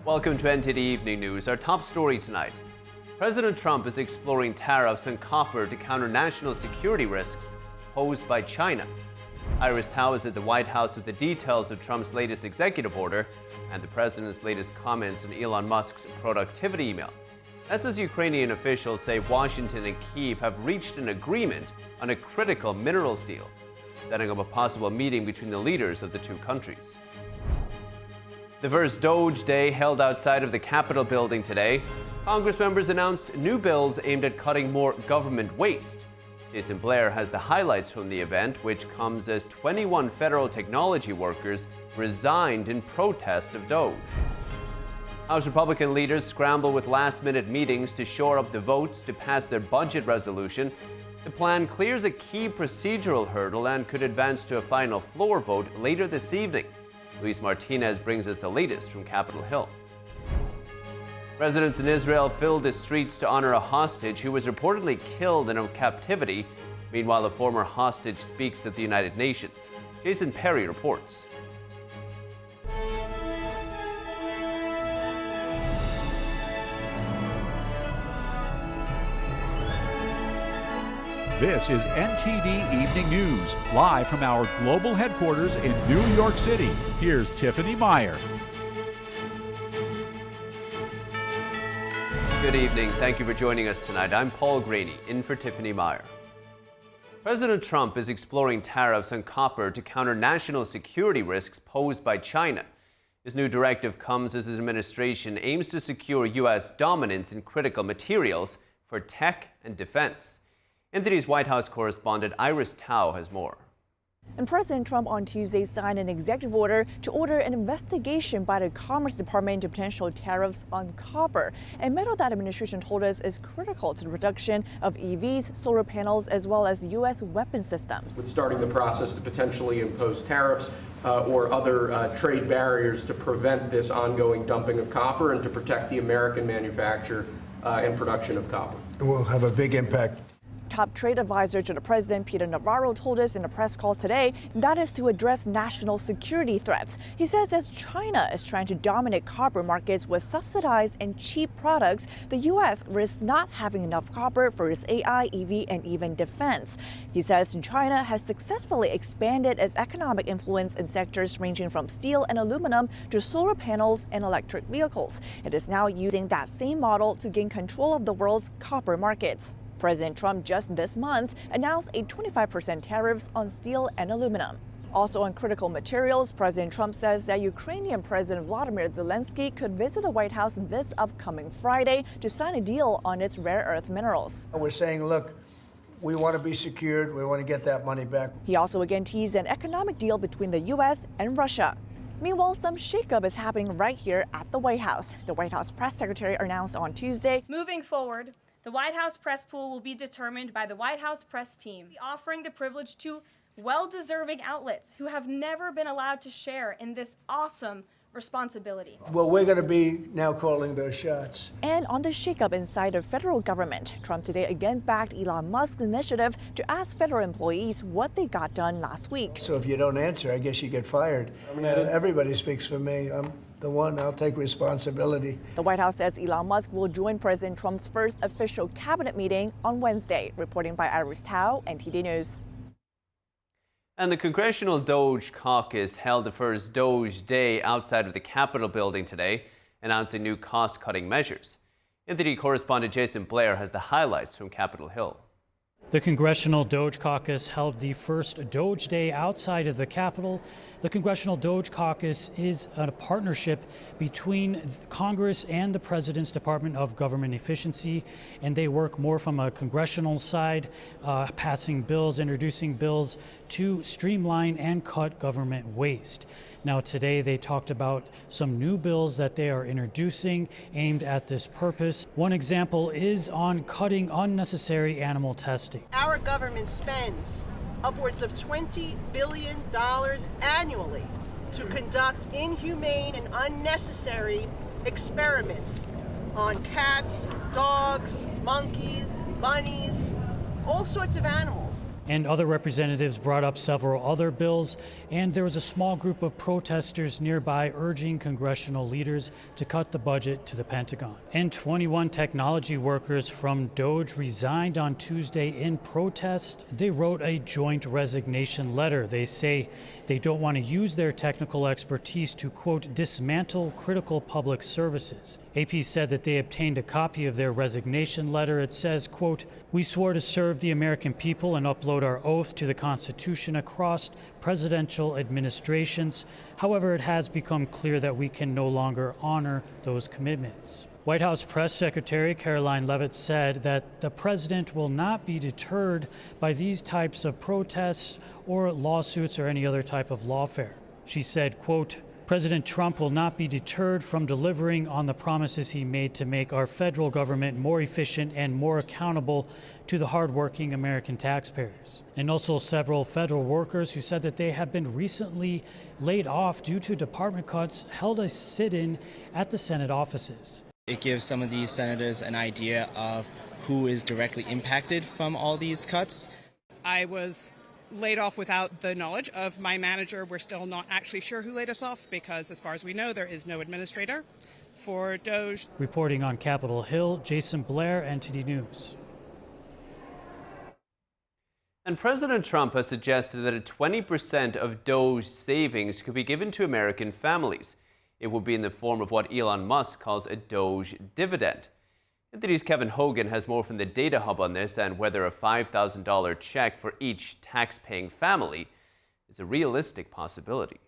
Welcome to NTD Evening News. Our top story tonight. President Trump is exploring tariffs on copper to counter national security risks posed by China. Iris Tao is at the White House with the details of Trump's latest executive order and the president's latest comments on Elon Musk's productivity email. That's as Ukrainian officials say Washington and Kyiv have reached an agreement on a critical minerals deal, setting up a possible meeting between the leaders of the two countries. The first Doge Day held outside of the Capitol building today. Congress members announced new bills aimed at cutting more government waste. Jason Blair has the highlights from the event, which comes as 21 federal technology workers resigned in protest of Doge. House Republican leaders scramble with last-minute meetings to shore up the votes to pass their budget resolution. The plan clears a key procedural hurdle and could advance to a final floor vote later this evening. Luis Martinez brings us the latest from Capitol Hill. Residents in Israel filled the streets to honor a hostage who was reportedly killed in a captivity. Meanwhile, a former hostage speaks at the United Nations. Jason Perry reports. This is NTD Evening News, live from our global headquarters in New York City. Here's Tiffany Meyer. Good evening. Thank you for joining us tonight. I'm Paul Graney, in for Tiffany Meyer. President Trump is exploring tariffs on copper to counter national security risks posed by China. His new directive comes as his administration aims to secure U.S. dominance in critical materials for tech and defense. NTD's White House correspondent Iris Tao has more. And President Trump on Tuesday signed an executive order to order an investigation by the Commerce Department into potential tariffs on copper, a metal that administration told us is critical to the production of EVs, solar panels, as well as U.S. weapon systems. With starting the process to potentially impose tariffs or other trade barriers to prevent this ongoing dumping of copper and to protect the American manufacture and production of copper. It will have a big impact. Top trade advisor to the president, Peter Navarro, told us in a press call today that is to address national security threats. He says as China is trying to dominate copper markets with subsidized and cheap products, the U.S. risks not having enough copper for its AI, EV, and even defense. He says China has successfully expanded its economic influence in sectors ranging from steel and aluminum to solar panels and electric vehicles. It is now using that same model to gain control of the world's copper markets. President Trump just this month announced a 25% tariffs on steel and aluminum. Also on critical materials, President Trump says that Ukrainian President Volodymyr Zelensky could visit the White House this upcoming Friday to sign a deal on its rare earth minerals. We're saying, look, we want to be secured. We want to get that money back. He also again teased an economic deal between the U.S. and Russia. Meanwhile, some shakeup is happening right here at the White House. The White House press secretary announced on Tuesday, moving forward, the White House press pool will be determined by the White House press team, offering the privilege to well-deserving outlets who have never been allowed to share in this awesome responsibility. Well, we're going to be now calling those shots. And on the shakeup inside the federal government, Trump today again backed Elon Musk's initiative to ask federal employees what they got done last week. So if you don't answer, I guess you get fired. Everybody speaks for me. I'm the one. I'll take responsibility. The White House says Elon Musk will join President Trump's first official cabinet meeting on Wednesday. Reporting by Iris Tao, NTD News. And the Congressional Doge Caucus held the first Doge Day outside of the Capitol building today, announcing new cost-cutting measures. NTD correspondent Jason Blair has the highlights from Capitol Hill. The Congressional Doge Caucus held the first Doge Day outside of the Capitol. The Congressional Doge Caucus is a partnership between Congress and the President's Department of Government Efficiency, and they work more from a congressional side, passing bills, introducing bills to streamline and cut government waste. Now today they talked about some new bills that they are introducing aimed at this purpose. One example is on cutting unnecessary animal testing. Our government spends upwards of $20 billion annually to conduct inhumane and unnecessary experiments on cats, dogs, monkeys, bunnies, all sorts of animals. And other representatives brought up several other bills, and there was a small group of protesters nearby urging congressional leaders to cut the budget to the Pentagon. And 21 technology workers from Doge resigned on Tuesday in protest. They wrote a joint resignation letter. They say they don't want to use their technical expertise to, quote, dismantle critical public services. AP said that they obtained a copy of their resignation letter. It says, quote, "We swore to serve the American people and upload our oath to the Constitution across presidential administrations. However, it has become clear that we can no longer honor those commitments." White House Press Secretary Caroline Leavitt said that the president will not be deterred by these types of protests or lawsuits or any other type of lawfare. She said, quote, "President Trump will not be deterred from delivering on the promises he made to make our federal government more efficient and more accountable to the hardworking American taxpayers." And also several federal workers who said that they have been recently laid off due to department cuts held a sit-in at the Senate offices. It gives some of these senators an idea of who is directly impacted from all these cuts. I was laid off without the knowledge of my manager. We're still not actually sure who laid us off because, as far as we know, there is no administrator for Doge. Reporting on Capitol Hill, Jason Blair, NTD News. And President Trump has suggested that 20% of Doge savings could be given to American families. It will be in the form of what Elon Musk calls a Doge dividend. NTD's Kevin Hogan has more from the Data Hub on this and whether a $5,000 check for each tax-paying family is a realistic possibility.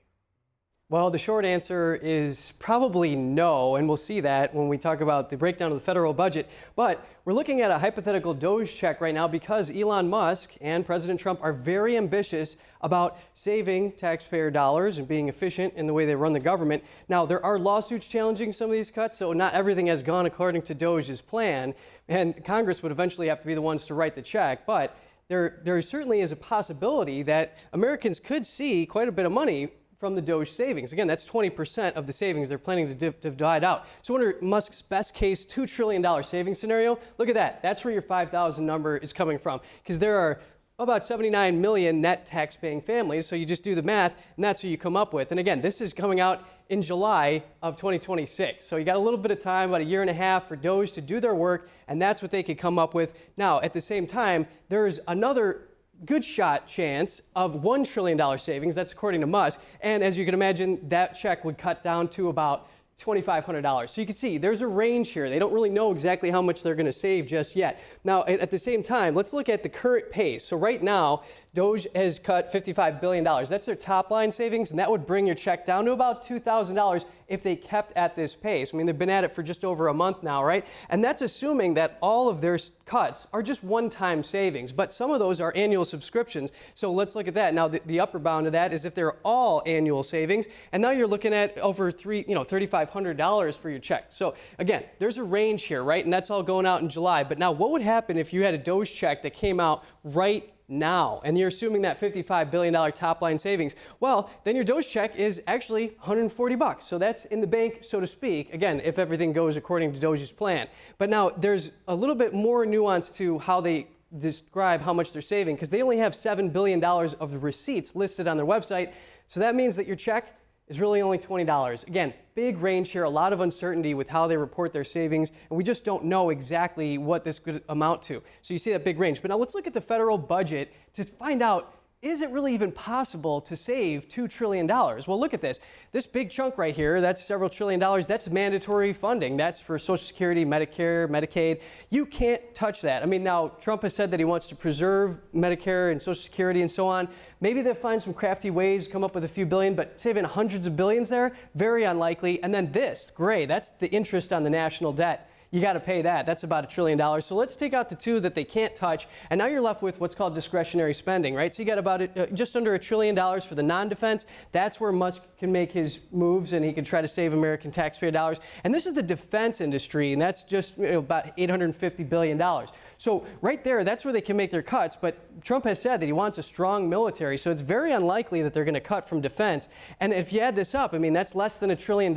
Well, the short answer is probably no, and we'll see that when we talk about the breakdown of the federal budget. But we're looking at a hypothetical Doge check right now because Elon Musk and President Trump are very ambitious about saving taxpayer dollars and being efficient in the way they run the government. Now, there are lawsuits challenging some of these cuts, so not everything has gone according to Doge's plan, and Congress would eventually have to be the ones to write the check. But there certainly is a possibility that Americans could see quite a bit of money from the Doge savings. Again, that's 20% of the savings they're planning to divide out. So under Musk's best case $2 trillion savings scenario, look at that. That's where your 5,000 number is coming from, because there are about 79 million net tax-paying families. So you just do the math, and that's what you come up with. And again, this is coming out in July of 2026. So you got a little bit of time, about a year and a half, for Doge to do their work, and that's what they could come up with. Now, at the same time, there's another good shot chance of $1 trillion savings. That's according to Musk. And as you can imagine, that check would cut down to about $2,500. So you can see there's a range here. They don't really know exactly how much they're going to save just yet. Now, at the same time, let's look at the current pace. So right now, Doge has cut $55 billion. That's their top line savings, and that would bring your check down to about $2,000 if they kept at this pace. I mean, they've been at it for just over a month now, right? And that's assuming that all of their cuts are just one-time savings, but some of those are annual subscriptions. So let's look at that. Now, the upper bound of that is if they're all annual savings, and now you're looking at over $3,500 for your check. So again, there's a range here, right? And that's all going out in July. But now, what would happen if you had a Doge check that came out right now, and you're assuming that $55 billion top line savings? Well, then your Doge check is actually $140. So that's in the bank, so to speak, again, if everything goes according to Doge's plan. But now there's a little bit more nuance to how they describe how much they're saving, because they only have $7 billion of the receipts listed on their website. So that means that your check is really only $20. Again, big range here, a lot of uncertainty with how they report their savings, and we just don't know exactly what this could amount to. So you see that big range. But now let's look at the federal budget to find out, is it really even possible to save $2 trillion? Well, look at this. This big chunk right here, that's several $1 trillion. That's mandatory funding. That's for Social Security, Medicare, Medicaid. You can't touch that. I mean, now Trump has said that he wants to preserve Medicare and Social Security and so on. Maybe they'll find some crafty ways, come up with a few billion, but saving hundreds of billions there, very unlikely. And then this, gray, that's the interest on the national debt. You got to pay that. That's about $1 trillion. So let's take out the two that they can't touch, and now you're left with what's called discretionary spending, right? So you got about just under $1 trillion for the non-defense. That's where Musk can make his moves, and he can try to save American taxpayer dollars. And this is the defense industry, and that's just about $850 billion. So right there, that's where they can make their cuts. But Trump has said that he wants a strong military, so it's very unlikely that they're going to cut from defense. And if you add this up, I mean, that's less than $1 trillion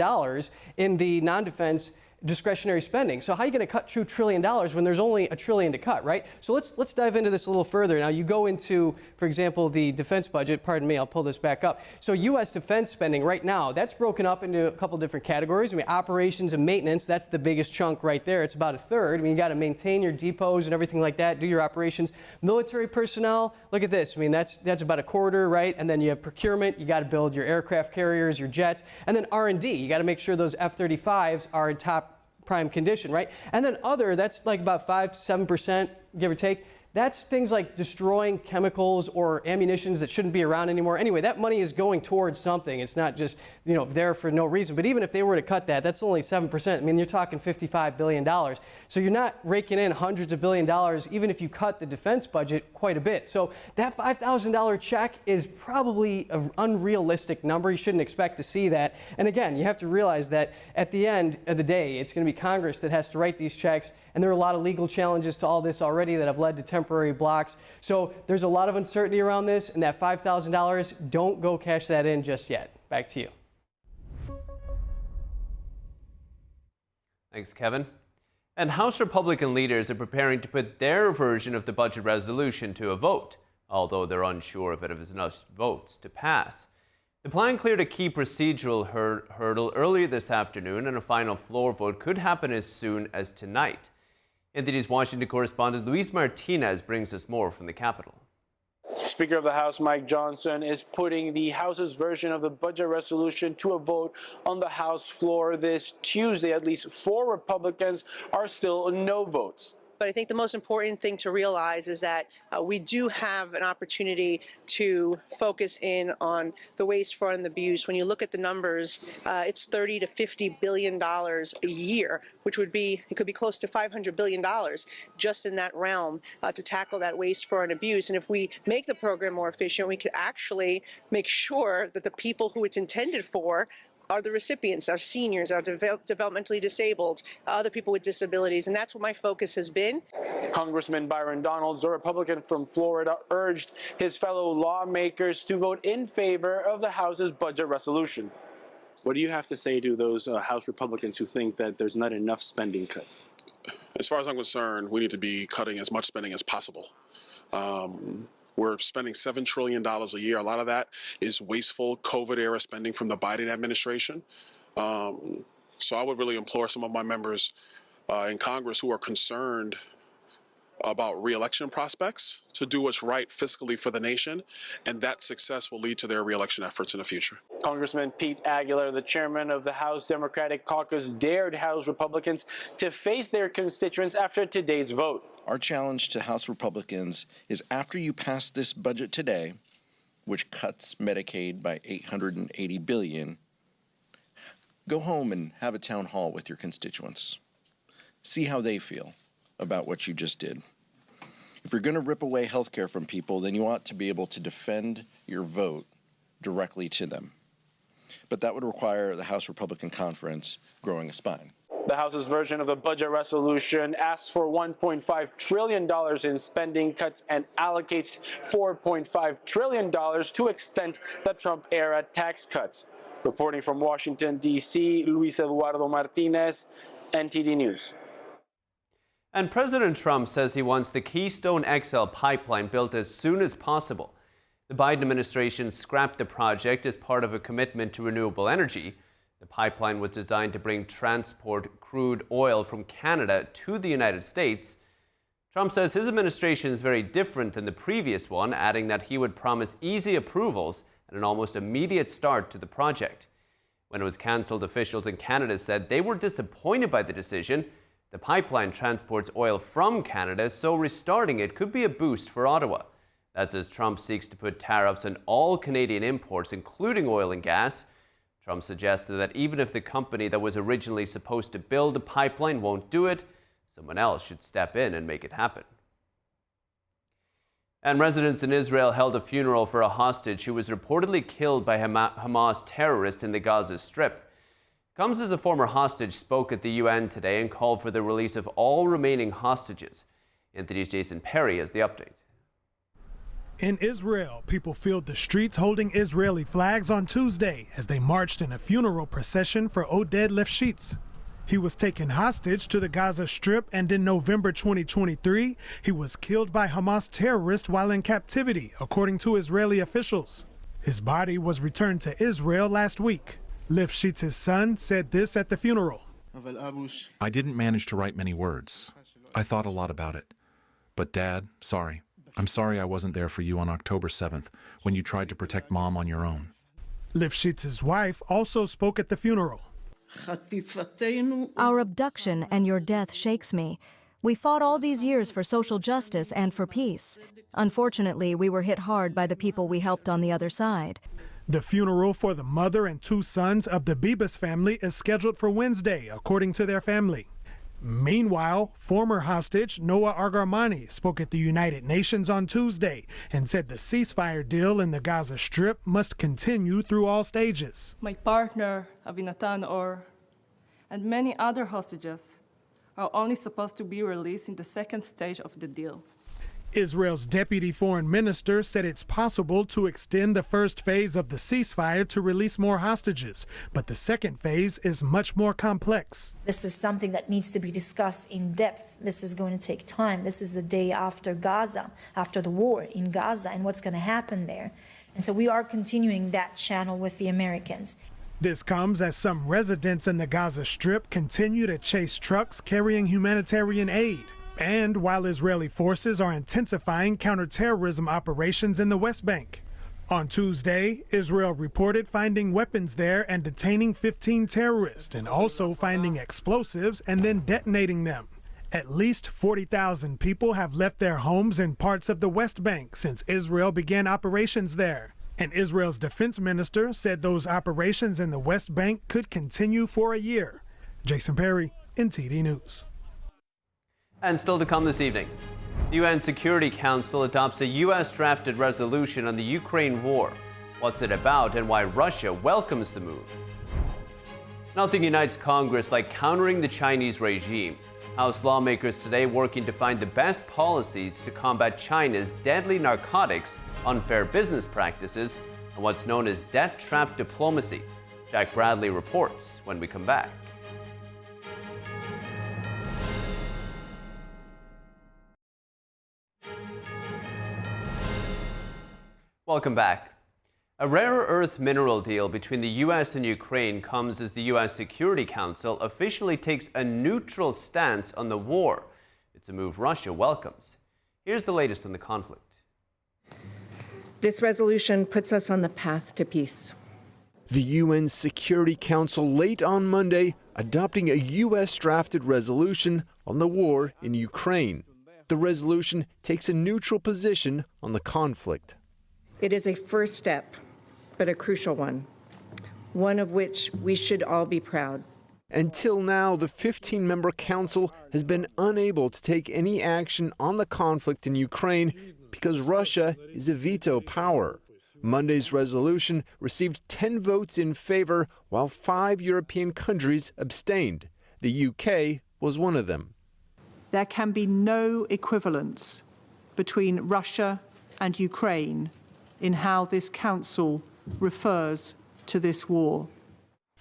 in the non-defense discretionary spending. So how are you going to cut $2 trillion when there's only $1 trillion to cut, right? So let's dive into this a little further. Now you go into, for example, the defense budget. Pardon me, I'll pull this back up. So U.S. defense spending right now, that's broken up into a couple different categories. I mean, operations and maintenance, that's the biggest chunk right there. It's about a third. I mean, you got to maintain your depots and everything like that, do your operations. Military personnel, look at this. I mean, that's about a quarter, right? And then you have procurement. You got to build your aircraft carriers, your jets, and then R&D. You got to make sure those F-35s are in top prime condition, right? And then other, that's like about 5 to 7%, give or take. That's things like destroying chemicals or ammunitions that shouldn't be around anymore. Anyway, that money is going towards something. It's not just, there for no reason. But even if they were to cut that, that's only 7%. I mean, you're talking $55 billion. So you're not raking in hundreds of $billions dollars, even if you cut the defense budget quite a bit. So that $5,000 check is probably an unrealistic number. You shouldn't expect to see that. And again, you have to realize that at the end of the day, it's going to be Congress that has to write these checks. And there are a lot of legal challenges to all this already that have led to temporary blocks. So there's a lot of uncertainty around this, and that $5,000, don't go cash that in just yet. Back to you. Thanks, Kevin. And House Republican leaders are preparing to put their version of the budget resolution to a vote, although they're unsure if it has enough votes to pass. The plan cleared a key procedural hurdle earlier this afternoon, and a final floor vote could happen as soon as tonight. NTD's Washington correspondent Luis Martinez brings us more from the Capitol. Speaker of the House Mike Johnson is putting the House's version of the budget resolution to a vote on the House floor this Tuesday. At least 4 Republicans are still no votes. But I think the most important thing to realize is that we do have an opportunity to focus in on the waste, fraud, and abuse. When you look at the numbers, it's $30 to $50 billion a year, which could be close to $500 billion just in that realm to tackle that waste, fraud, and abuse. And if we make the program more efficient, we could actually make sure that the people who it's intended for are the recipients, our seniors, our developmentally disabled, other people with disabilities, and that's what my focus has been. Congressman Byron Donalds, a Republican from Florida, urged his fellow lawmakers to vote in favor of the House's budget resolution. What do you have to say to those House Republicans who think that there's not enough spending cuts? As far as I'm concerned, we need to be cutting as much spending as possible. We're spending $7 trillion a year. A lot of that is wasteful COVID-era spending from the Biden administration. So I would really implore some of my members in Congress who are concerned about re-election prospects to do what's right fiscally for the nation, and that success will lead to their re-election efforts in the future. Congressman Pete Aguilar, the chairman of the House Democratic Caucus, dared House Republicans to face their constituents after today's vote. Our challenge to House Republicans is after you pass this budget today, which cuts Medicaid by $880 billion, go home and have a town hall with your constituents. See how they feel about what you just did. If you're going to rip away health care from people, then you ought to be able to defend your vote directly to them. But that would require the House Republican Conference growing a spine. The House's version of the budget resolution asks for $1.5 trillion in spending cuts and allocates $4.5 trillion to extend the Trump-era tax cuts. Reporting from Washington, D.C., Luis Eduardo Martinez, NTD News. And President Trump says he wants the Keystone XL pipeline built as soon as possible. The Biden administration scrapped the project as part of a commitment to renewable energy. The pipeline was designed to bring transport crude oil from Canada to the United States. Trump says his administration is very different than the previous one, adding that he would promise easy approvals and an almost immediate start to the project. When it was cancelled, officials in Canada said they were disappointed by the decision. The pipeline transports oil from Canada, so restarting it could be a boost for Ottawa. That's as Trump seeks to put tariffs on all Canadian imports, including oil and gas. Trump suggested that even if the company that was originally supposed to build the pipeline won't do it, someone else should step in and make it happen. And residents in Israel held a funeral for a hostage who was reportedly killed by Hamas terrorists in the Gaza Strip. Comes as a former hostage spoke at the UN today and called for the release of all remaining hostages. NTD's Jason Perry has the update. In Israel, people filled the streets holding Israeli flags on Tuesday as they marched in a funeral procession for Oded Lifshitz. He was taken hostage to the Gaza Strip, and in November 2023, he was killed by Hamas terrorists while in captivity, according to Israeli officials. His body was returned to Israel last week. Lifshitz' son said this at the funeral. I didn't manage to write many words. I thought a lot about it. But Dad, sorry. I'm sorry I wasn't there for you on October 7th when you tried to protect Mom on your own. Lifshitz's wife also spoke at the funeral. Our abduction and your death shakes me. We fought all these years for social justice and for peace. Unfortunately, we were hit hard by the people we helped on the other side. The funeral for the mother and two sons of the Bibas family is scheduled for Wednesday, according to their family. Meanwhile, former hostage Noah Argarmani spoke at the United Nations on Tuesday and said the ceasefire deal in the Gaza Strip must continue through all stages. My partner, Avian and many other hostages are only supposed to be released in the second stage of the deal. Israel's deputy foreign minister said it's possible to extend the first phase of the ceasefire to release more hostages, but the second phase is much more complex. This is something that needs to be discussed in depth. This is going to take time. This is the day after Gaza, after the war in Gaza, and what's going to happen there. And so we are continuing that channel with the Americans. This comes as some residents in the Gaza Strip continue to chase trucks carrying humanitarian aid. And while Israeli forces are intensifying counterterrorism operations in the West Bank. On Tuesday, Israel reported finding weapons there and detaining 15 terrorists, and also finding explosives and then detonating them. At least 40,000 people have left their homes in parts of the West Bank since Israel began operations there. And Israel's defense minister said those operations in the West Bank could continue for a year. Jason Perry, NTD News. And still to come this evening, the UN Security Council adopts a U.S.-drafted resolution on the Ukraine war. What's it about and why Russia welcomes the move? Nothing unites Congress like countering the Chinese regime. House lawmakers today working to find the best policies to combat China's deadly narcotics, unfair business practices, and what's known as debt trap diplomacy. Jack Bradley reports when we come back. Welcome back. A rare earth mineral deal between the U.S. and Ukraine comes as the U.S. Security Council officially takes a neutral stance on the war. It's a move Russia welcomes. Here's the latest on the conflict. This resolution puts us on the path to peace. The UN Security Council late on Monday adopting a U.S.-drafted resolution on the war in Ukraine. The resolution takes a neutral position on the conflict. It is a first step, but a crucial one of which we should all be proud. Until now, the 15-member council has been unable to take any action on the conflict in Ukraine because Russia is a veto power. Monday's resolution received 10 votes in favor, while 5 European countries abstained. The UK was one of them. There can be no equivalence between Russia and Ukraine in how this council refers to this war.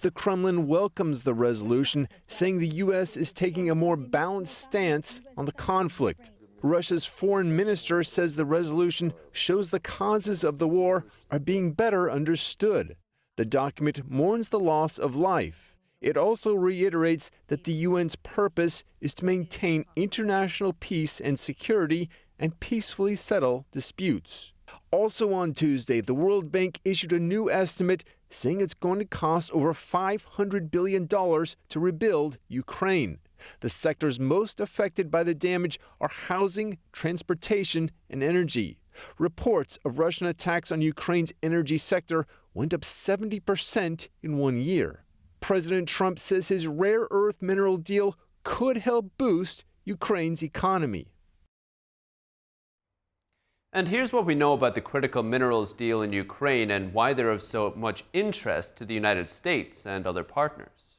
The Kremlin welcomes the resolution, saying the U.S. is taking a more balanced stance on the conflict. Russia's foreign minister says the resolution shows the causes of the war are being better understood. The document mourns the loss of life. It also reiterates that the UN's purpose is to maintain international peace and security and peacefully settle disputes. Also on Tuesday, the World Bank issued a new estimate saying it's going to cost over $500 billion to rebuild Ukraine. The sectors most affected by the damage are housing, transportation, and energy. Reports of Russian attacks on Ukraine's energy sector went up 70% in 1 year. President Trump says his rare earth mineral deal could help boost Ukraine's economy. And here's what we know about the critical minerals deal in Ukraine and why they're of so much interest to the United States and other partners.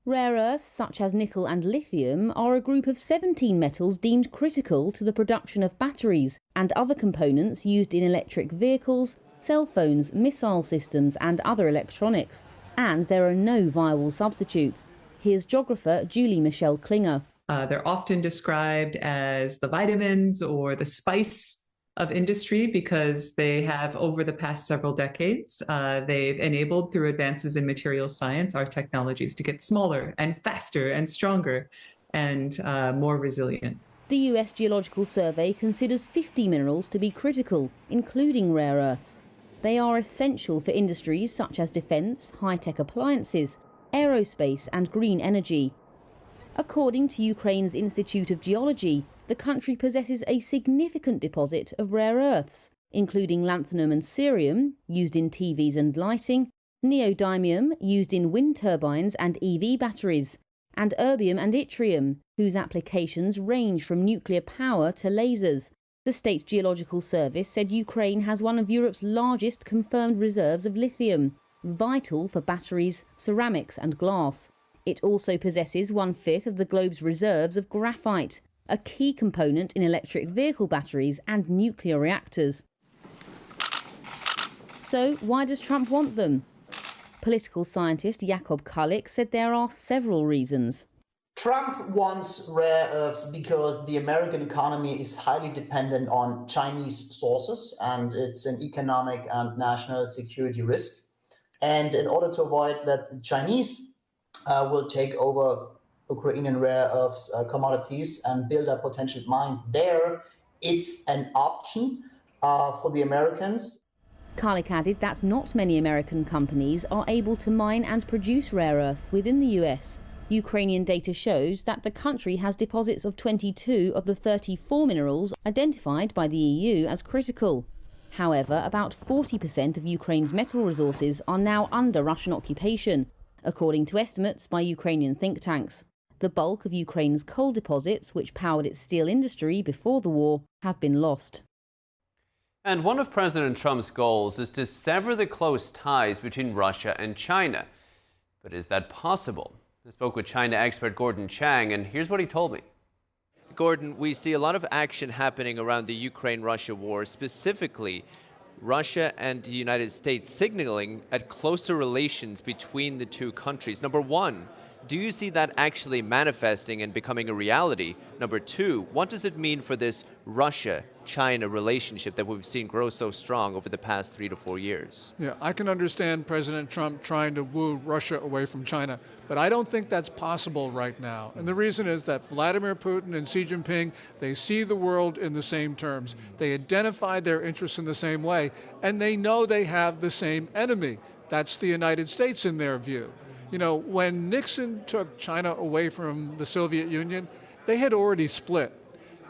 Rare earths such as nickel and lithium are a group of 17 metals deemed critical to the production of batteries and other components used in electric vehicles, cell phones, missile systems and other electronics. And there are no viable substitutes. Here's geographer Julie Michelle Klinger. They're often described as the vitamins or the spice of industry because they have, over the past several decades, they've enabled, through advances in material science, our technologies to get smaller and faster and stronger and more resilient. The US Geological Survey considers 50 minerals to be critical, including rare earths. They are essential for industries such as defence, high-tech appliances, aerospace and green energy. According to Ukraine's Institute of Geology, the country possesses a significant deposit of rare earths, including lanthanum and cerium, used in TVs and lighting, neodymium, used in wind turbines and EV batteries, and erbium and yttrium, whose applications range from nuclear power to lasers. The state's geological service said Ukraine has one of Europe's largest confirmed reserves of lithium, vital for batteries, ceramics and glass. It also possesses 1/5 of the globe's reserves of graphite, a key component in electric vehicle batteries and nuclear reactors. So why does Trump want them? Political scientist Jakob Kulik said there are several reasons. Trump wants rare earths because the American economy is highly dependent on Chinese sources, and it's an economic and national security risk. And in order to avoid that the Chinese will take over Ukrainian rare earths commodities and build up potential mines there, it's an option for the Americans. Kulik added that not many American companies are able to mine and produce rare earths within the US. Ukrainian data shows that the country has deposits of 22 of the 34 minerals identified by the EU as critical. However, about 40% of Ukraine's metal resources are now under Russian occupation, according to estimates by Ukrainian think tanks. The bulk of Ukraine's coal deposits, which powered its steel industry before the war, have been lost. And one of President Trump's goals is to sever the close ties between Russia and China. But is that possible? I spoke with China expert Gordon Chang, and here's what he told me. Gordon, we see a lot of action happening around the Ukraine-Russia war, specifically Russia and the United States signaling at closer relations between the two countries. Number one, do you see that actually manifesting and becoming a reality? Number two, what does it mean for this Russia-China relationship that we've seen grow so strong over the past 3 to 4 years? Yeah, I can understand President Trump trying to woo Russia away from China, but I don't think that's possible right now. And the reason is that Vladimir Putin and Xi Jinping, they see the world in the same terms. They identify their interests in the same way, and they know they have the same enemy. That's the United States in their view. You know, when Nixon took China away from the Soviet Union, they had already split.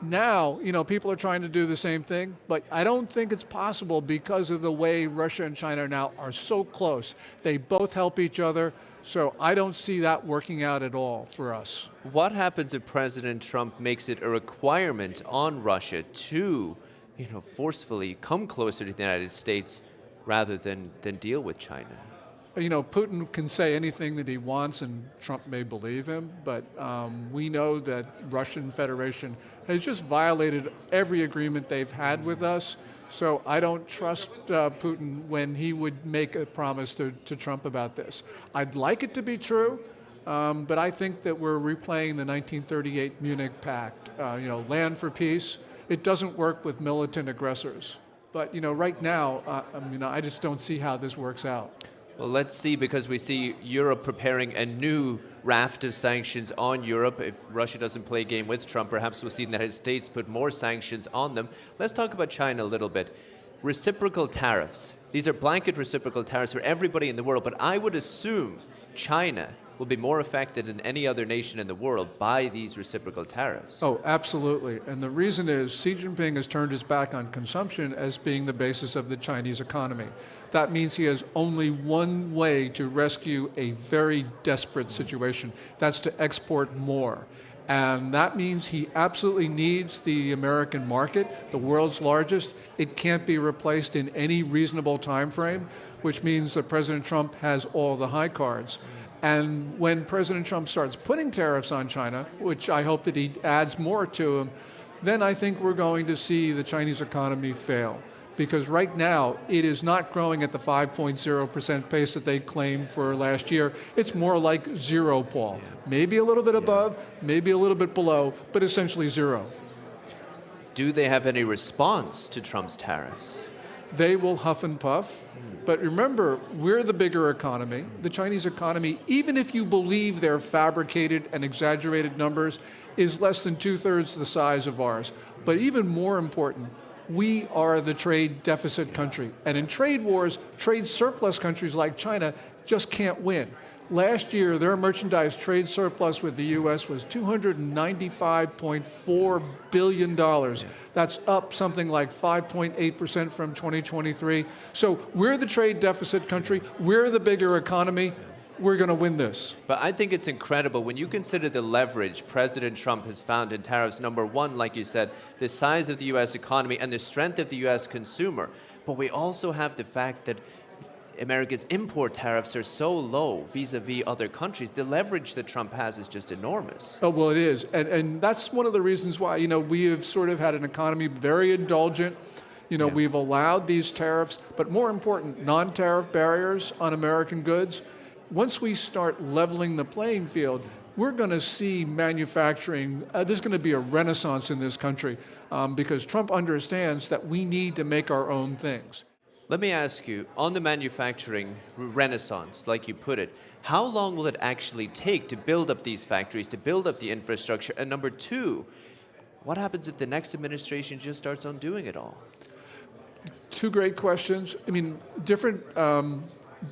Now, you know, people are trying to do the same thing, but I don't think it's possible because of the way Russia and China now are so close. They both help each other, so I don't see that working out at all for us. What happens if President Trump makes it a requirement on Russia to, forcefully come closer to the United States rather than deal with China? You know, Putin can say anything that he wants, and Trump may believe him, but we know that Russian Federation has just violated every agreement they've had with us. So I don't trust Putin when he would make a promise to Trump about this. I'd like it to be true, but I think that we're replaying the 1938 Munich Pact, land for peace. It doesn't work with militant aggressors. But, right now, I just don't see how this works out. Well, let's see, because we see Europe preparing a new raft of sanctions on Europe. If Russia doesn't play a game with Trump, perhaps we'll see the United States put more sanctions on them. Let's talk about China a little bit. Reciprocal tariffs. These are blanket reciprocal tariffs for everybody in the world, but I would assume China will be more affected than any other nation in the world by these reciprocal tariffs. Oh, absolutely. And the reason is Xi Jinping has turned his back on consumption as being the basis of the Chinese economy. That means he has only one way to rescue a very desperate situation. That's to export more. And that means he absolutely needs the American market, the world's largest. It can't be replaced in any reasonable time frame, which means that President Trump has all the high cards. And when President Trump starts putting tariffs on China, which I hope that he adds more to them, then I think we're going to see the Chinese economy fail. because right now it is not growing at the 5.0% pace that they claimed for last year. It's more like zero, Paul. Maybe a little bit above, maybe a little bit below, but essentially zero. Do they have any response to Trump's tariffs? They will huff and puff. But remember, we're the bigger economy. The Chinese economy, even if you believe their fabricated and exaggerated numbers, is less than 2/3 the size of ours. But even more important, we are the trade deficit country. And in trade wars, trade surplus countries like China just can't win. Last year, their merchandise trade surplus with the U.S. was $295.4 billion. That's up something like 5.8% from 2023. So we're the trade deficit country. We're the bigger economy. We're going to win this. But I think it's incredible when you consider the leverage President Trump has found in tariffs. Number one, like you said, the size of the U.S. economy and the strength of the U.S. consumer. But we also have the fact that America's import tariffs are so low vis-a-vis other countries. The leverage that Trump has is just enormous. Oh, well, it is. And that's one of the reasons why, we have sort of had an economy very indulgent. We've allowed these tariffs, but more important, non-tariff barriers on American goods. Once we start leveling the playing field, we're going to see manufacturing. There's going to be a renaissance in this country because Trump understands that we need to make our own things. Let me ask you, on the manufacturing renaissance, like you put it, how long will it actually take to build up these factories, to build up the infrastructure? And number two, what happens if the next administration just starts undoing it all? Two great questions. I mean, different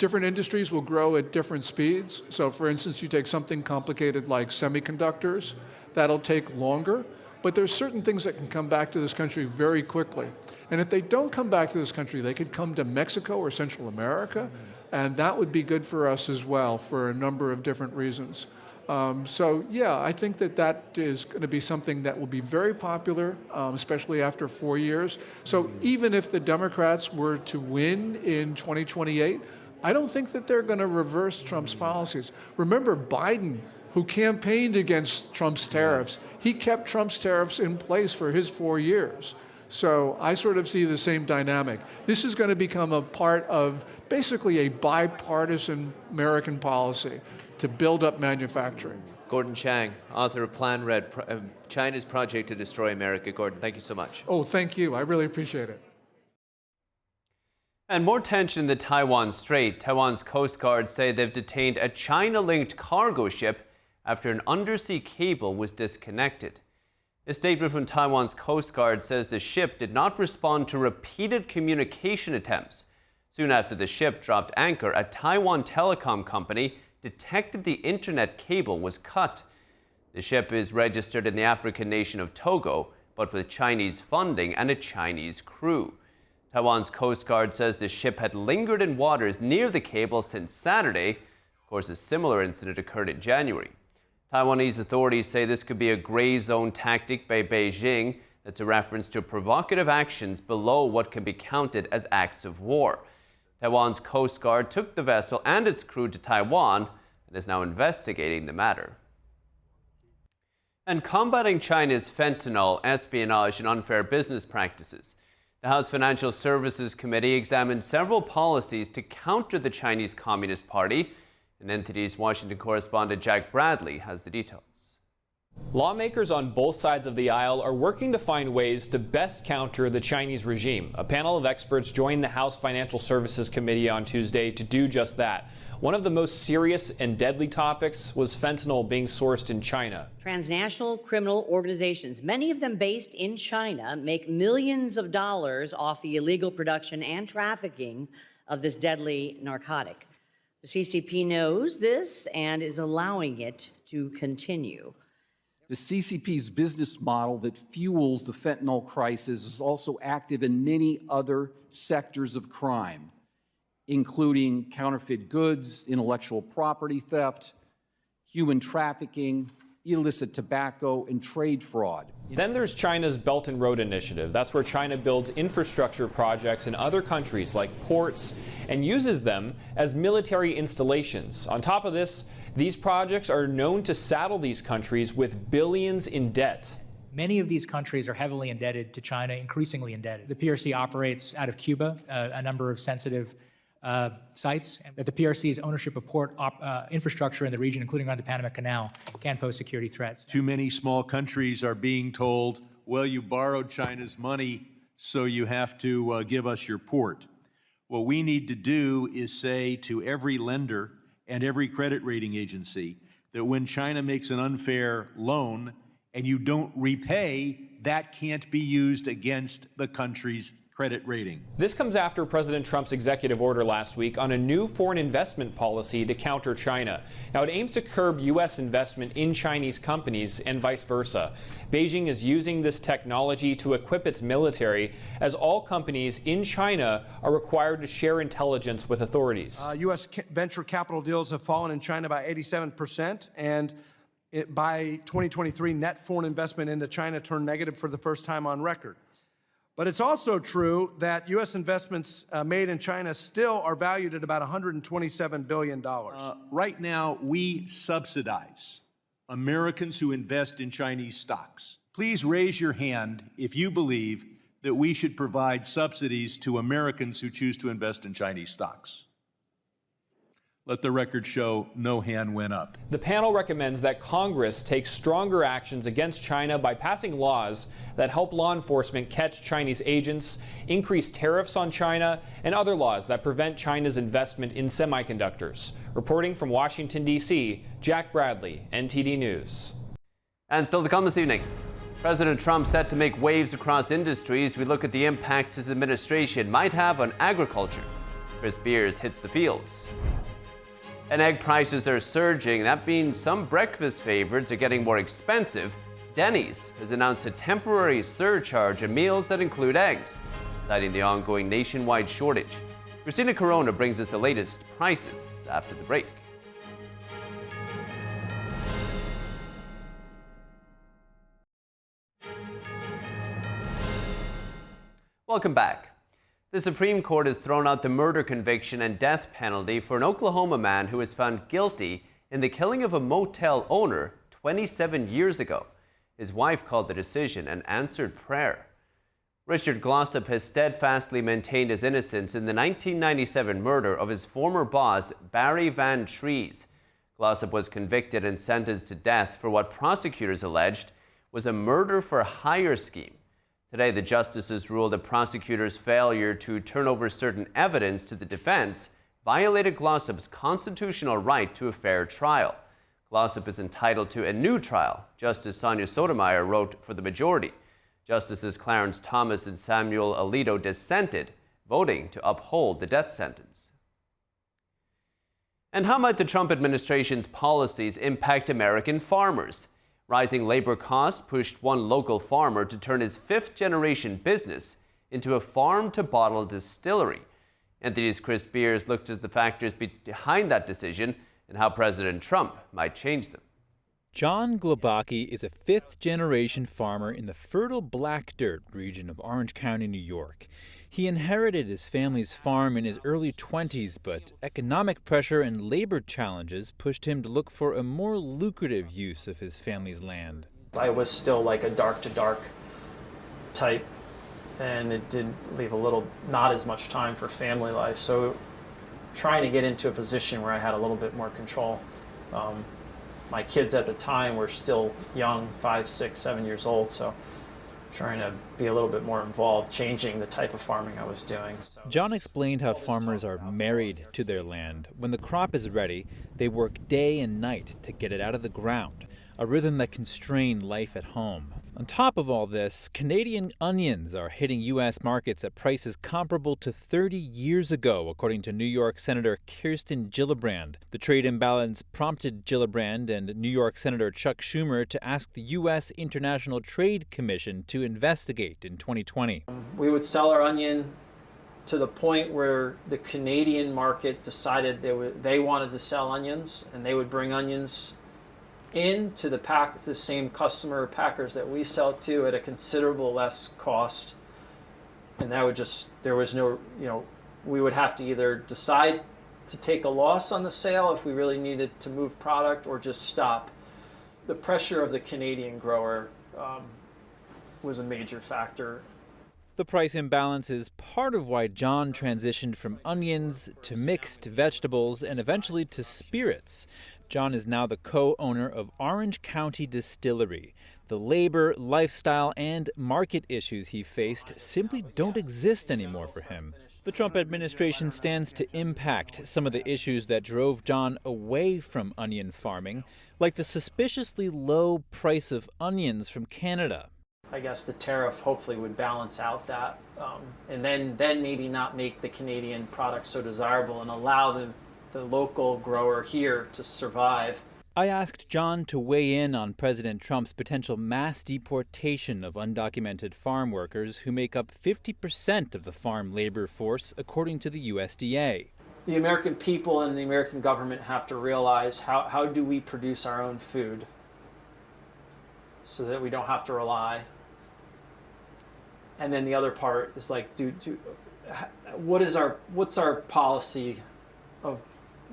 industries will grow at different speeds. So, for instance, you take something complicated like semiconductors, that'll take longer. But there's certain things that can come back to this country very quickly. And if they don't come back to this country, they could come to Mexico or Central America, and that would be good for us as well for a number of different reasons. I think that is going to be something that will be very popular, especially after 4 years. So even if the Democrats were to win in 2028, I don't think that they're going to reverse Trump's policies. Remember, Biden, who campaigned against Trump's tariffs, he kept Trump's tariffs in place for his 4 years. So I sort of see the same dynamic. This is going to become a part of basically a bipartisan American policy to build up manufacturing. Gordon Chang, author of Plan Red, China's Project to Destroy America. Gordon, thank you so much. Oh, thank you. I really appreciate it. And more tension in the Taiwan Strait. Taiwan's Coast Guard say they've detained a China-linked cargo ship after an undersea cable was disconnected. A statement from Taiwan's Coast Guard says the ship did not respond to repeated communication attempts. Soon after the ship dropped anchor, a Taiwan telecom company detected the internet cable was cut. The ship is registered in the African nation of Togo, but with Chinese funding and a Chinese crew. Taiwan's Coast Guard says the ship had lingered in waters near the cable since Saturday. Of course, a similar incident occurred in January. Taiwanese authorities say this could be a gray zone tactic by Beijing that's a reference to provocative actions below what can be counted as acts of war. Taiwan's Coast Guard took the vessel and its crew to Taiwan and is now investigating the matter. And combating China's fentanyl, espionage, and unfair business practices. The House Financial Services Committee examined several policies to counter the Chinese Communist Party. And NTD's Washington correspondent Jack Bradley has the details. Lawmakers on both sides of the aisle are working to find ways to best counter the Chinese regime. A panel of experts joined the House Financial Services Committee on Tuesday to do just that. One of the most serious and deadly topics was fentanyl being sourced in China. Transnational criminal organizations, many of them based in China, make millions of dollars off the illegal production and trafficking of this deadly narcotic. The CCP knows this and is allowing it to continue. The CCP's business model that fuels the fentanyl crisis is also active in many other sectors of crime, including counterfeit goods, intellectual property theft, human trafficking, illicit tobacco, and trade fraud. Then there's China's Belt and Road Initiative. That's where China builds infrastructure projects in other countries like ports and uses them as military installations. On top of this, these projects are known to saddle these countries with billions in debt. Many of these countries are heavily indebted to China, increasingly indebted. The PRC operates out of Cuba, a number of sensitive sites. And the PRC's ownership of port infrastructure in the region, including around the Panama Canal, can pose security threats. Too many small countries are being told, well, you borrowed China's money, so you have to give us your port. What we need to do is say to every lender and every credit rating agency that when China makes an unfair loan and you don't repay, that can't be used against the country's credit rating. This comes after President Trump's executive order last week on a new foreign investment policy to counter China. Now, it aims to curb U.S. investment in Chinese companies and vice versa. Beijing is using this technology to equip its military, as all companies in China are required to share intelligence with authorities. U.S. venture capital deals have fallen in China by 87%, and by 2023, net foreign investment into China turned negative for the first time on record. But it's also true that U.S. investments made in China still are valued at about $127 billion. Right now, we subsidize Americans who invest in Chinese stocks. Please raise your hand if you believe that we should provide subsidies to Americans who choose to invest in Chinese stocks. Let the record show no hand went up. The panel recommends that Congress take stronger actions against China by passing laws that help law enforcement catch Chinese agents, increase tariffs on China, and other laws that prevent China's investment in semiconductors. Reporting from Washington, D.C., Jack Bradley, NTD News. And still to come this evening, President Trump set to make waves across industries. We look at the impact his administration might have on agriculture. Chris Beers hits the fields. And egg prices are surging. That means some breakfast favorites are getting more expensive. Denny's has announced a temporary surcharge on meals that include eggs, citing the ongoing nationwide shortage. Christina Corona brings us the latest prices after the break. Welcome back. The Supreme Court has thrown out the murder conviction and death penalty for an Oklahoma man who was found guilty in the killing of a motel owner 27 years ago. His wife called the decision an answered prayer. Richard Glossop has steadfastly maintained his innocence in the 1997 murder of his former boss, Barry Van Trees. Glossop was convicted and sentenced to death for what prosecutors alleged was a murder for hire scheme. Today, the justices ruled that prosecutors' failure to turn over certain evidence to the defense violated Glossop's constitutional right to a fair trial. Glossop is entitled to a new trial, Justice Sonia Sotomayor wrote for the majority. Justices Clarence Thomas and Samuel Alito dissented, voting to uphold the death sentence. And how might the Trump administration's policies impact American farmers? Rising labor costs pushed one local farmer to turn his fifth-generation business into a farm-to-bottle distillery. NTD's Chris Beers looked at the factors behind that decision and how President Trump might change them. John Globacki is a fifth-generation farmer in the fertile Black Dirt region of Orange County, New York. He inherited his family's farm in his early 20s, but economic pressure and labor challenges pushed him to look for a more lucrative use of his family's land. I was still like a dark-to-dark type, and it did leave not as much time for family life. So trying to get into a position where I had a little bit more control. My kids at the time were still young, 5, 6, 7 years old, so trying to be a little bit more involved, changing the type of farming I was doing. John explained how farmers are married to their land. When the crop is ready, they work day and night to get it out of the ground, a rhythm that can strain life at home. On top of all this, Canadian onions are hitting U.S. markets at prices comparable to 30 years ago, according to New York Senator Kirsten Gillibrand. The trade imbalance prompted Gillibrand and New York Senator Chuck Schumer to ask the U.S. International Trade Commission to investigate in 2020. We would sell our onion to the point where the Canadian market decided they wanted to sell onyons, and they would bring onions into the same customer packers that we sell to at a considerable less cost, and that would there was no, we would have to either decide to take a loss on the sale if we really needed to move product, or just stop. The pressure of the Canadian grower was a major factor. The price imbalance is part of why John transitioned from onions to mixed vegetables and eventually to spirits. John is now the co-owner of Orange County Distillery. The labor, lifestyle, and market issues he faced simply don't exist anymore for him. The Trump administration stands to impact some of the issues that drove John away from onion farming, like the suspiciously low price of onions from Canada. I guess the tariff hopefully would balance out that, and then maybe not make the Canadian product so desirable and allow the local grower here to survive. I asked John to weigh in on President Trump's potential mass deportation of undocumented farm workers who make up 50% of the farm labor force, according to the USDA. The American people and the American government have to realize how do we produce our own food so that we don't have to rely. And then the other part is like, what's our policy of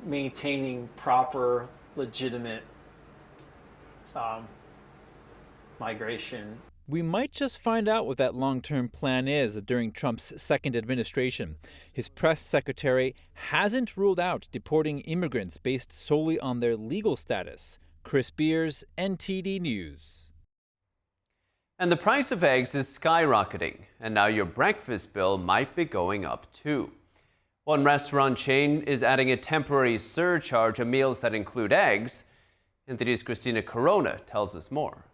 maintaining proper, legitimate migration? We might just find out what that long-term plan is during Trump's second administration. His press secretary hasn't ruled out deporting immigrants based solely on their legal status. Chris Beers, NTD News. And the price of eggs is skyrocketing, and now your breakfast bill might be going up too. One restaurant chain is adding a temporary surcharge on meals that include eggs. NTD's Christina Corona tells us more.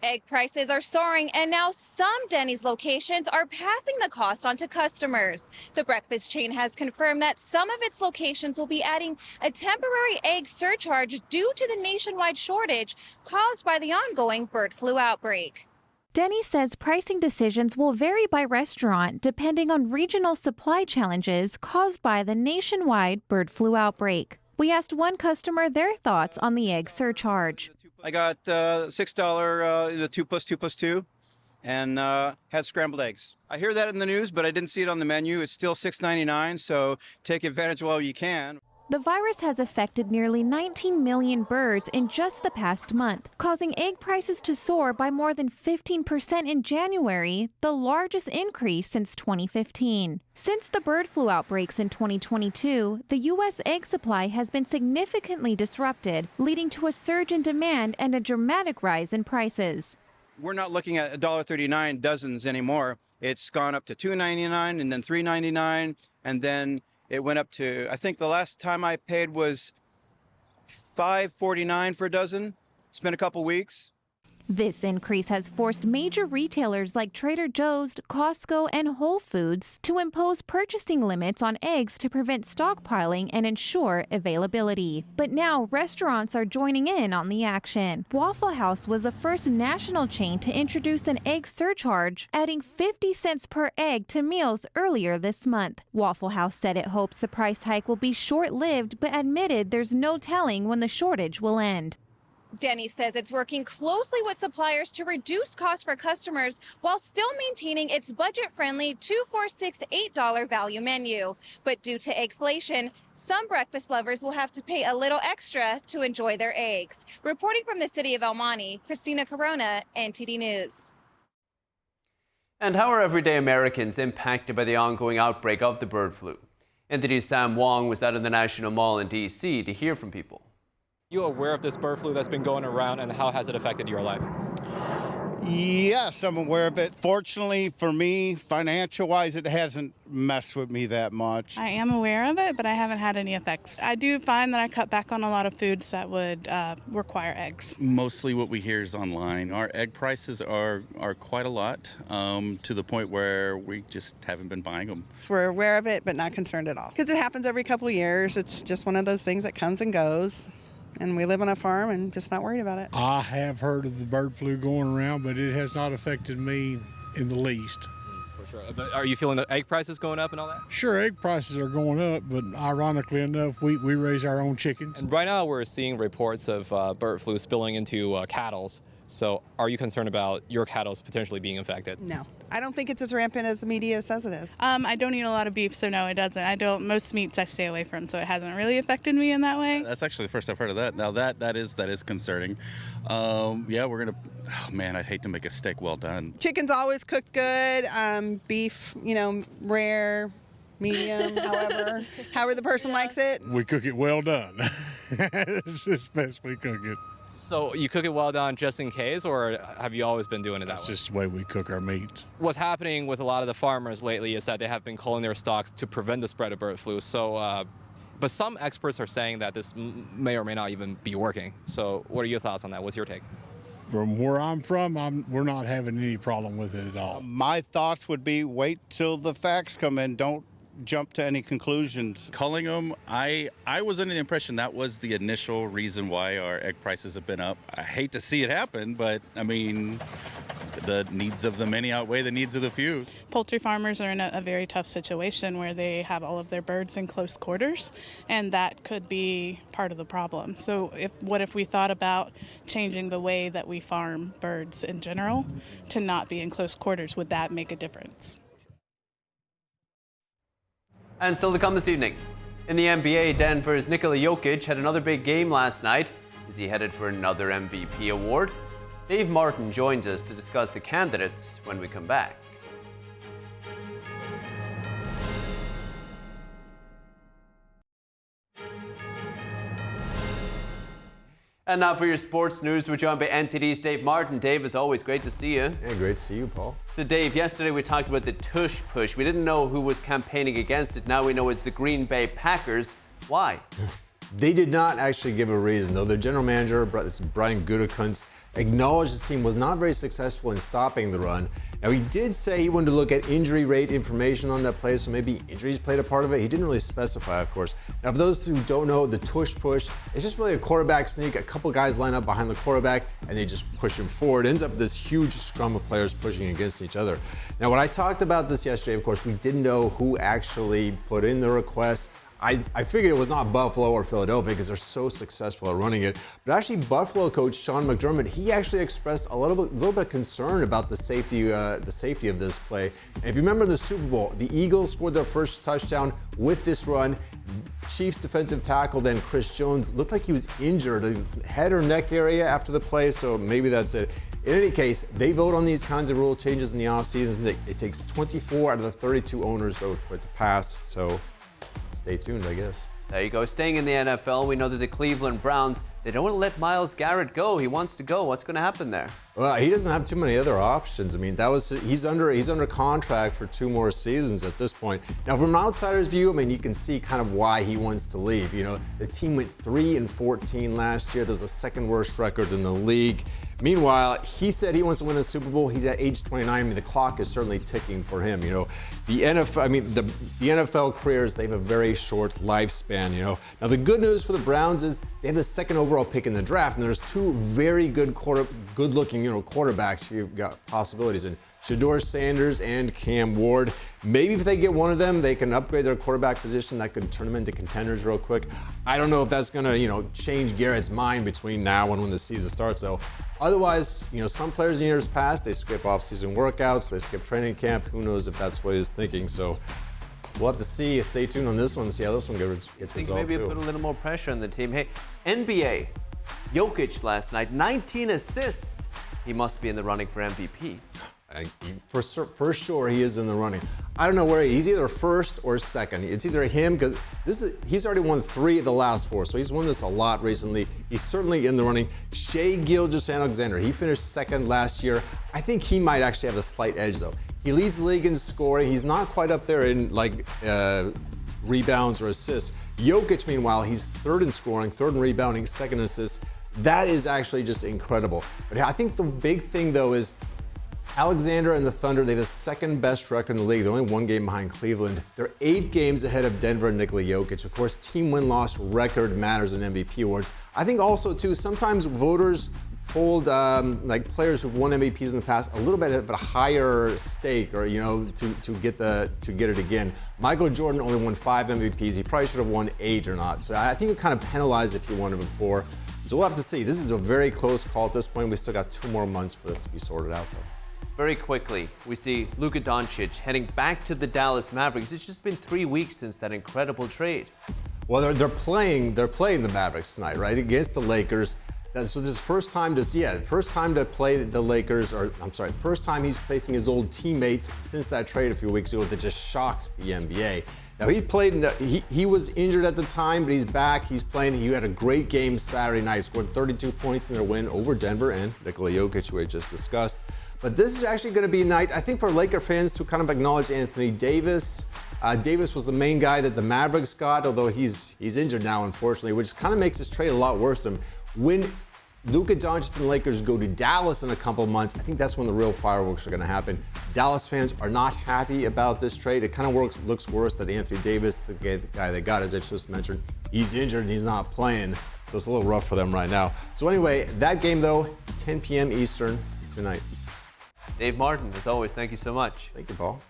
Egg prices are soaring, and now some Denny's locations are passing the cost on to customers. The breakfast chain has confirmed that some of its locations will be adding a temporary egg surcharge due to the nationwide shortage caused by the ongoing bird flu outbreak. Denny says pricing decisions will vary by restaurant depending on regional supply challenges caused by the nationwide bird flu outbreak. We asked one customer their thoughts on the egg surcharge. I got $6, the 2+2+2, and had scrambled eggs. I hear that in the news, but I didn't see it on the menu. It's still $6.99, so take advantage while you can. The virus has affected nearly 19 million birds in just the past month, causing egg prices to soar by more than 15% in January, the largest increase since 2015. Since the bird flu outbreaks in 2022, the U.S. egg supply has been significantly disrupted, leading to a surge in demand and a dramatic rise in prices. We're not looking at $1.39 dozens anymore. It's gone up to $2.99 and then $3.99, and then it went up to, I think the last time I paid was $5.49 for a dozen. It's been a couple weeks. This increase has forced major retailers like Trader Joe's, Costco, and Whole Foods to impose purchasing limits on eggs to prevent stockpiling and ensure availability. But now restaurants are joining in on the action. Waffle House was the first national chain to introduce an egg surcharge, adding 50 cents per egg to meals earlier this month. Waffle House said it hopes the price hike will be short-lived, but admitted there's no telling when the shortage will end. Denny says it's working closely with suppliers to reduce costs for customers while still maintaining its budget-friendly $2, $4, $6, $8 value menu. But due to eggflation, some breakfast lovers will have to pay a little extra to enjoy their eggs. Reporting from the city of El Monte, Christina Corona, NTD News. And how are everyday Americans impacted by the ongoing outbreak of the bird flu? NTD's Sam Wong was out in the National Mall in D.C. to hear from people. Are you aware of this bird flu that's been going around, and how has it affected your life? Yes, I'm aware of it. Fortunately for me, financial-wise, it hasn't messed with me that much. I am aware of it, but I haven't had any effects. I do find that I cut back on a lot of foods that would require eggs. Mostly what we hear is online. Our egg prices are quite a lot, to the point where we just haven't been buying them. So we're aware of it, but not concerned at all. Because it happens every couple of years. It's just one of those things that comes and goes. And we live on a farm and just not worried about it. I have heard of the bird flu going around, but it has not affected me in the least. For sure. But are you feeling the egg prices going up and all that? Sure, egg prices are going up, but ironically enough, we raise our own chickens. And right now we're seeing reports of bird flu spilling into cattle. So are you concerned about your cattle potentially being infected? No, I don't think it's as rampant as the media says it is. I don't eat a lot of beef, so no, it doesn't. Most meats I stay away from, so it hasn't really affected me in that way. That's actually the first I've heard of that. Now that is concerning. Yeah, we're gonna. Oh man, I'd hate to make a steak well done. Chicken's always cooked good. Beef, rare, medium, however the person likes it. We cook it well done. It's just best we cook it. So you cook it well done just in case, or have you always been doing it that way? That's just the way we cook our meats. What's happening with a lot of the farmers lately is that they have been culling their stocks to prevent the spread of bird flu. So, but some experts are saying that this may or may not even be working. So what are your thoughts on that? What's your take? From where I'm from, we're not having any problem with it at all. My thoughts would be wait till the facts come in. Don't jump to any conclusions. Culling them, I was under the impression that was the initial reason why our egg prices have been up. I hate to see it happen, but I mean, the needs of the many outweigh the needs of the few. Poultry farmers are in a very tough situation where they have all of their birds in close quarters, and that could be part of the problem. So what if we thought about changing the way that we farm birds in general to not be in close quarters? Would that make a difference? And still to come this evening. In the NBA, Denver's Nikola Jokic had another big game last night. Is he headed for another MVP award? Dave Martin joins us to discuss the candidates when we come back. And now for your sports news, we're joined by NTD's Dave Martin. Dave, as always, great to see you. Yeah, great to see you, Paul. So Dave, yesterday we talked about the Tush push. We didn't know who was campaigning against it. Now we know it's the Green Bay Packers. Why? They did not actually give a reason, though. Their general manager, Brian Gutekunst, acknowledged his team was not very successful in stopping the run. Now, he did say he wanted to look at injury rate information on that play, so maybe injuries played a part of it. He didn't really specify, of course. Now, for those who don't know, the Tush push is just really a quarterback sneak. A couple guys line up behind the quarterback, and they just push him forward. It ends up with this huge scrum of players pushing against each other. Now, when I talked about this yesterday, of course, we didn't know who actually put in the request. I figured it was not Buffalo or Philadelphia because they're so successful at running it. But actually, Buffalo coach Sean McDermott, he actually expressed a little bit of concern about the safety of this play. And if you remember the Super Bowl, the Eagles scored their first touchdown with this run. Chiefs defensive tackle then Chris Jones looked like he was injured in his head or neck area after the play, so maybe that's it. In any case, they vote on these kinds of rule changes in the offseason. It takes 24 out of the 32 owners vote for it to pass. So stay tuned, I guess. There you go. Staying in the NFL, we know that the Cleveland Browns, they don't want to let Myles Garrett go. He wants to go. What's going to happen there? Well, he doesn't have too many other options. I mean, he's under contract for 2 more seasons at this point. Now, from an outsider's view, I mean, you can see kind of why he wants to leave. You know, the team went 3-14 last year. That was the second worst record in the league. Meanwhile, he said he wants to win a Super Bowl. He's at age 29. I mean, the clock is certainly ticking for him. You know, the NFL careers, they have a very short lifespan. You know, now the good news for the Browns is they have the second overall pick in the draft, and there's 2 very good-looking, quarterbacks you've got possibilities in. Shedeur Sanders and Cam Ward. Maybe if they get one of them, they can upgrade their quarterback position. That could turn them into contenders real quick. I don't know if that's going to, change Garrett's mind between now and when the season starts, though. Otherwise, some players in years past, they skip off-season workouts, they skip training camp. Who knows if that's what he's thinking. So we'll have to see. Stay tuned on this one and see how this one gets resolved, I think maybe put a little more pressure on the team. Hey, NBA. Jokic last night, 19 assists. He must be in the running for MVP. For sure, he is in the running. I don't know where he's either first or second. It's either him because he's already won 3 of the last 4, so he's won this a lot recently. He's certainly in the running. Shai-Gilgeous Alexander, he finished second last year. I think he might actually have a slight edge though. He leads the league in scoring. He's not quite up there in rebounds or assists. Jokic, meanwhile, he's 3rd in scoring, 3rd in rebounding, 2nd in assists. That is actually just incredible. But I think the big thing though is Alexander and the Thunder, they have the 2nd best record in the league. They're only 1 game behind Cleveland. They're 8 games ahead of Denver and Nikola Jokic. Of course, team win-loss record matters in MVP awards. I think also, too, sometimes voters hold players who've won MVPs in the past a little bit of a higher stake, or to get it again. Michael Jordan only won 5 MVPs. He probably should have won 8 or not. So I think it kind of penalized if you won it before. So we'll have to see. This is a very close call at this point. We still got 2 more months for this to be sorted out, though. Very quickly, we see Luka Doncic heading back to the Dallas Mavericks. It's just been 3 weeks since that incredible trade. Well, they're playing the Mavericks tonight, right, against the Lakers. So this is first time to play the Lakers, first time he's facing his old teammates since that trade a few weeks ago that just shocked the NBA. Now he was injured at the time, but he's back. He's playing. He had a great game Saturday night, scored 32 points in their win over Denver and Nikola Jokic, who I just discussed. But this is actually going to be a night, I think, for Laker fans to kind of acknowledge Anthony Davis. Davis was the main guy that the Mavericks got, although he's injured now, unfortunately, which kind of makes this trade a lot worse than when Luka Doncic and the Lakers go to Dallas in a couple of months. I think that's when the real fireworks are going to happen. Dallas fans are not happy about this trade. It kind of looks worse that Anthony Davis, the guy they got, as I just mentioned, he's injured and he's not playing. So it's a little rough for them right now. So anyway, that game, though, 10 p.m. Eastern tonight. Dave Martin, as always, thank you so much. Thank you, Paul.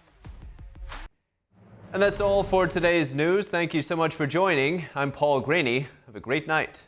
And that's all for today's news. Thank you so much for joining. I'm Paul Greaney. Have a great night.